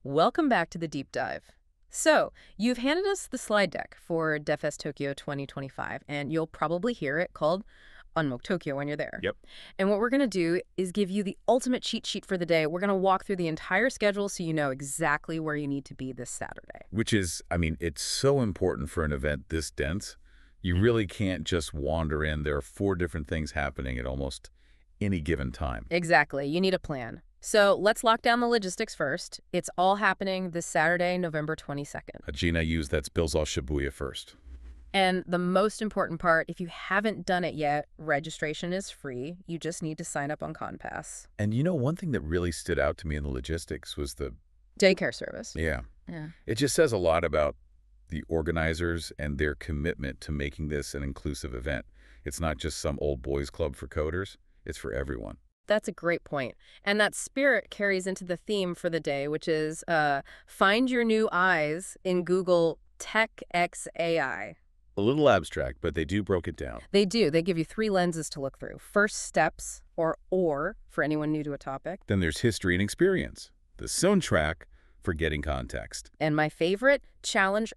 Welcome back to the deep dive. So, you've handed us the slide deck for DevFest Tokyo 2025, and you'll probably hear it called Unmoke Tokyo when you're there. Yep. And what we're going to do is give you the ultimate cheat sheet for the day. We're going to walk through the entire schedule so you know exactly where you need to be this Saturday. Which is, I mean, it's so important for an event this dense. You really can't just wander in. There are 4 different things happening at almost any given time. Exactly. You need a plan. So let's lock down the logistics first. It's all happening this Saturday, November 22nd. Hajina used that spills all Shibuya first. And the most important part, if you haven't done it yet, registration is free. You just need to sign up on ConPass. And you know, one thing that really stood out to me in the logistics was the... Daycare service. Yeah. Yeah. It just says a lot about the organizers and their commitment to making this an inclusive event. It's not just some old boys club for coders. It's for everyone. That's a great point. And that spirit carries into the theme for the day, which is find your new eyes in Google Tech X AI. A little abstract, but they broke it down. They do. They give you 3 lenses to look through. First, steps, or for anyone new to a topic. Then there's history and experience. The soundtrack for getting context. And my favorite, challenge.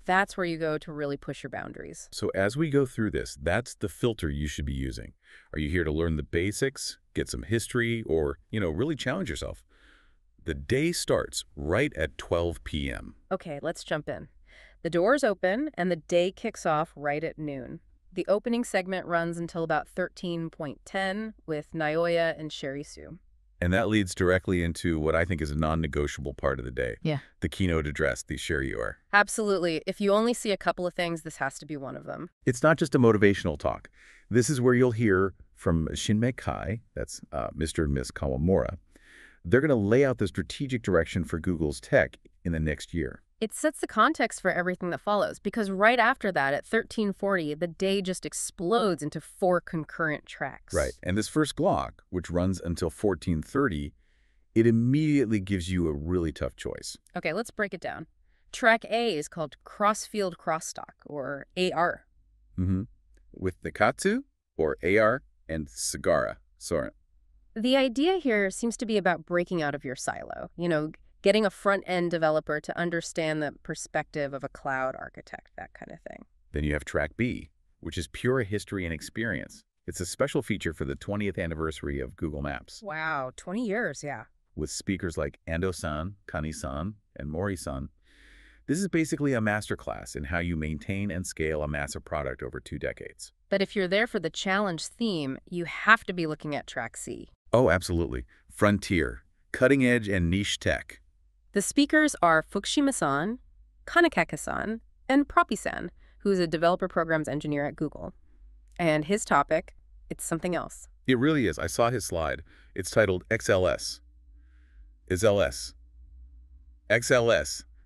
That's where you go to really push your boundaries. So as we go through this, that's the filter you should be using. Are you here to learn the basics, get some history, or, really challenge yourself? The day starts right at 12 p.m. Okay, let's jump in. The doors open and the day kicks off right at noon. The opening segment runs until about 13:10 with Naoya and Sherisu. And that leads directly into what I think is a non-negotiable part of the day. Yeah. The keynote address, the Sherior. Absolutely. If you only see a couple of things, this has to be one of them. It's not just a motivational talk. This is where you'll hear from Shinmei Kai, that's Mr. and Miss Kawamura. They're going to lay out the strategic direction for Google's tech in the next year. It sets the context for everything that follows, because right after that, at 13:40, the day just explodes into 4 concurrent tracks. Right. And this first block, which runs until 14:30, it immediately gives you a really tough choice. Okay, let's break it down. Track A is called Crossfield Crosstalk, or AR. With Nikatsu, or AR, and Sagara, Soren. The idea here seems to be about breaking out of your silo, getting a front-end developer to understand the perspective of a cloud architect, that kind of thing. Then you have Track B, which is pure history and experience. It's a special feature for the 20th anniversary of Google Maps. Wow, 20 years, yeah. With speakers like Ando-san, Kani-san, and Mori-san. This is basically a masterclass in how you maintain and scale a massive product over 2 decades. But if you're there for the challenge theme, you have to be looking at Track C. Oh, absolutely. Frontier, cutting edge and niche tech. The speakers are Fukushima-san, Kanekaka-san, and Propi-san, who's a developer programs engineer at Google. And his topic, it's something else. It really is. I saw his slide. It's titled XLS. XLS,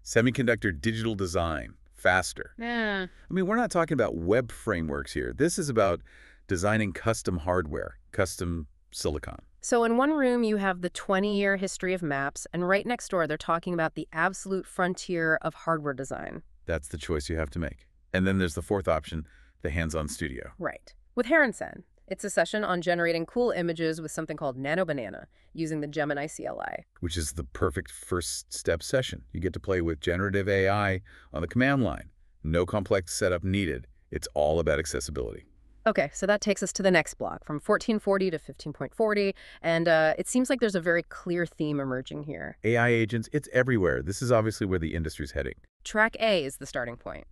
Semiconductor Digital Design, Faster. Yeah. I mean, we're not talking about web frameworks here. This is about designing custom hardware, custom silicon. So in one room, you have the 20-year history of maps, and right next door, they're talking about the absolute frontier of hardware design. That's the choice you have to make. And then there's the 4th option, the hands-on studio. Right. With Heron-san, it's a session on generating cool images with something called Nano Banana, using the Gemini CLI. Which is the perfect first step session. You get to play with generative AI on the command line. No complex setup needed. It's all about accessibility. Okay, so that takes us to the next block, from 14:40 to 15:40, and it seems like there's a very clear theme emerging here. AI agents, it's everywhere. This is obviously where the industry's heading. Track A is the starting point.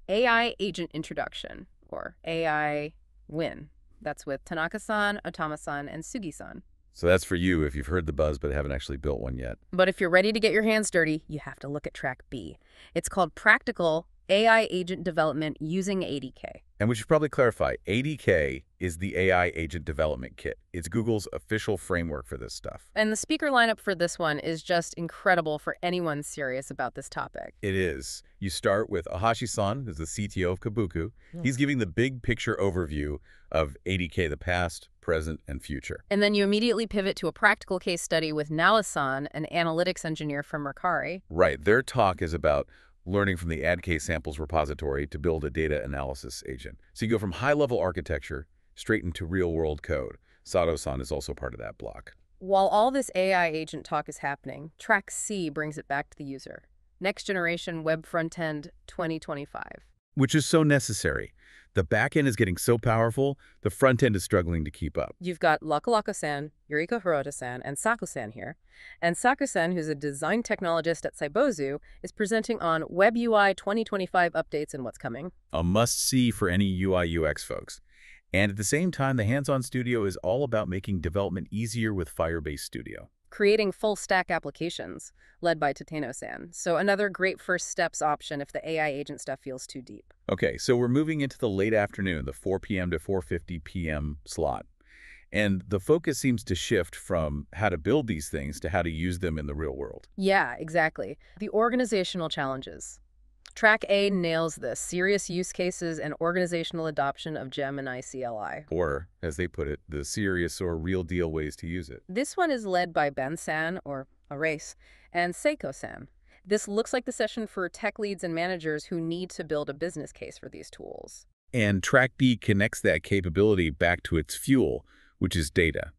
AI Agent Introduction, or AI Win. That's with Tanaka-san, Otama-san, and Sugi-san. So that's for you if you've heard the buzz but haven't actually built one yet. But if you're ready to get your hands dirty, you have to look at Track B. It's called Practical AI Agent Development Using ADK. And we should probably clarify, ADK is the AI Agent Development Kit. It's Google's official framework for this stuff. And the speaker lineup for this one is just incredible for anyone serious about this topic. It is. You start with Ahashi-san, who's the CTO of Kabuku. He's giving the big picture overview of ADK, the past, present, and future. And then you immediately pivot to a practical case study with Nala-san, an analytics engineer from Mercari. Right. Their talk is about learning from the ADK samples repository to build a data analysis agent. So you go from high-level architecture straight into real-world code. Sato-san is also part of that block. While all this AI agent talk is happening, Track C brings it back to the user. Next generation web front-end 2025. Which is so necessary. The back end is getting so powerful, the front end is struggling to keep up. You've got Lakalaka-san, Yuriko Hirota-san, and Saku-san here. And Saku-san, who's a design technologist at Saibozu, is presenting on Web UI 2025 updates and what's coming. A must-see for any UI/UX folks. And at the same time, the hands-on studio is all about making development easier with Firebase Studio. Creating full-stack applications, led by Tateno-san. So another great first steps option if the AI agent stuff feels too deep. Okay, so we're moving into the late afternoon, the 4 p.m. to 4:50 p.m. slot. And the focus seems to shift from how to build these things to how to use them in the real world. Yeah, exactly. The organizational challenges. Track A nails this: serious use cases and organizational adoption of Gemini CLI. Or, as they put it, the serious or real deal ways to use it. This one is led by Ben-san, or Arace, and Seiko-san. This looks like the session for tech leads and managers who need to build a business case for these tools. And Track B connects that capability back to its fuel, which is data.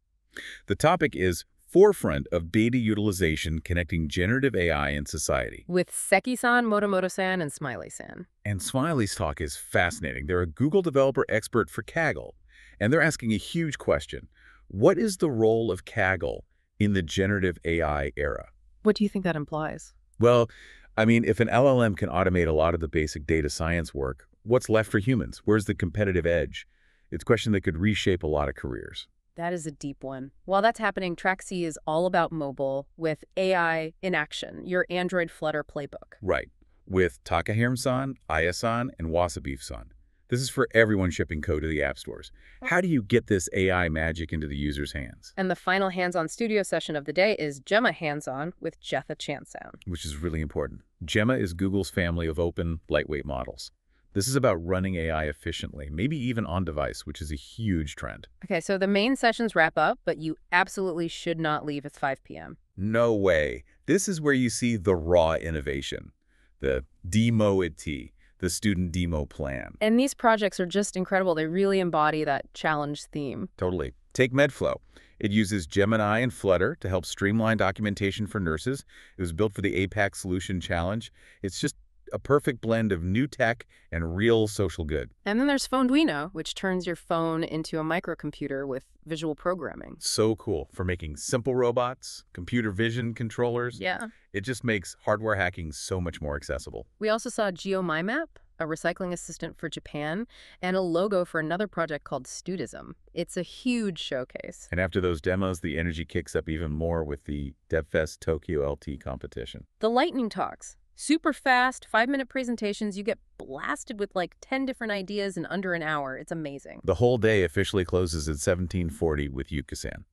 The topic is Forefront of Data Utilization Connecting Generative AI in Society. With Seki-san, Motomoto-san, and Smiley-san. And Smiley's talk is fascinating. They're a Google developer expert for Kaggle, and they're asking a huge question. What is the role of Kaggle in the generative AI era? What do you think that implies? Well, I mean, if an LLM can automate a lot of the basic data science work, what's left for humans? Where's the competitive edge? It's a question that could reshape a lot of careers. That is a deep one. While that's happening, Track C is all about mobile with AI in action, your Android Flutter playbook. Right. With Takahiro-san, Aya-san, and Wasabi-san. This is for everyone shipping code to the app stores. How do you get this AI magic into the user's hands? And the final hands-on studio session of the day is Gemma hands-on with Jetha Chansan. Which is really important. Gemma is Google's family of open, lightweight models. This is about running AI efficiently, maybe even on device, which is a huge trend. Okay, so the main sessions wrap up, but you absolutely should not leave at 5 p.m. No way. This is where you see the raw innovation, the DemoIT, the student demo plan. And these projects are just incredible. They really embody that challenge theme. Totally. Take Medflow. It uses Gemini and Flutter to help streamline documentation for nurses. It was built for the APAC Solution Challenge. It's just a perfect blend of new tech and real social good. And then there's Phoneduino, which turns your phone into a microcomputer with visual programming. So cool for making simple robots, computer vision controllers. Yeah. It just makes hardware hacking so much more accessible. We also saw GeoMyMap, a recycling assistant for Japan, and a logo for another project called Studism. It's a huge showcase. And after those demos, the energy kicks up even more with the DevFest Tokyo LT competition. The lightning talks. Super fast, 5-minute presentations. You get blasted with like 10 different ideas in under an hour. It's amazing. The whole day officially closes at 17:40 with Yuka-san.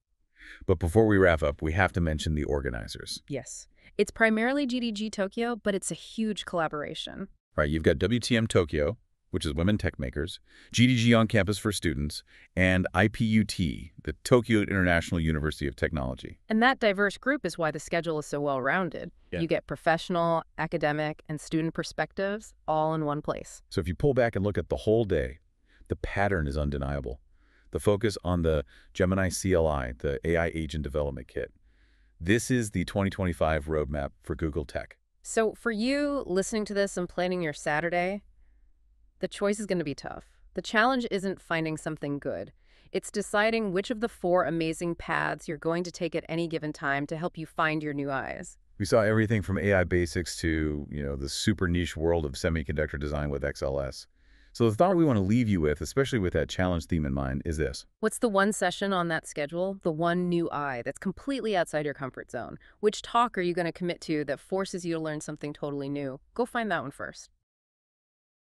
But before we wrap up, we have to mention the organizers. Yes. It's primarily GDG Tokyo, but it's a huge collaboration. Right, you've got WTM Tokyo, which is Women Tech Makers, GDG on campus for students, and IPUT, the Tokyo International University of Technology. And that diverse group is why the schedule is so well-rounded. Yeah. You get professional, academic, and student perspectives all in one place. So if you pull back and look at the whole day, the pattern is undeniable. The focus on the Gemini CLI, the AI Agent Development Kit. This is the 2025 roadmap for Google Tech. So for you listening to this and planning your Saturday, the choice is going to be tough. The challenge isn't finding something good. It's deciding which of the 4 amazing paths you're going to take at any given time to help you find your new eyes. We saw everything from AI basics to, the super niche world of semiconductor design with XLS. So the thought we want to leave you with, especially with that challenge theme in mind, is this. What's the one session on that schedule, the one new eye that's completely outside your comfort zone? Which talk are you going to commit to that forces you to learn something totally new? Go find that one first.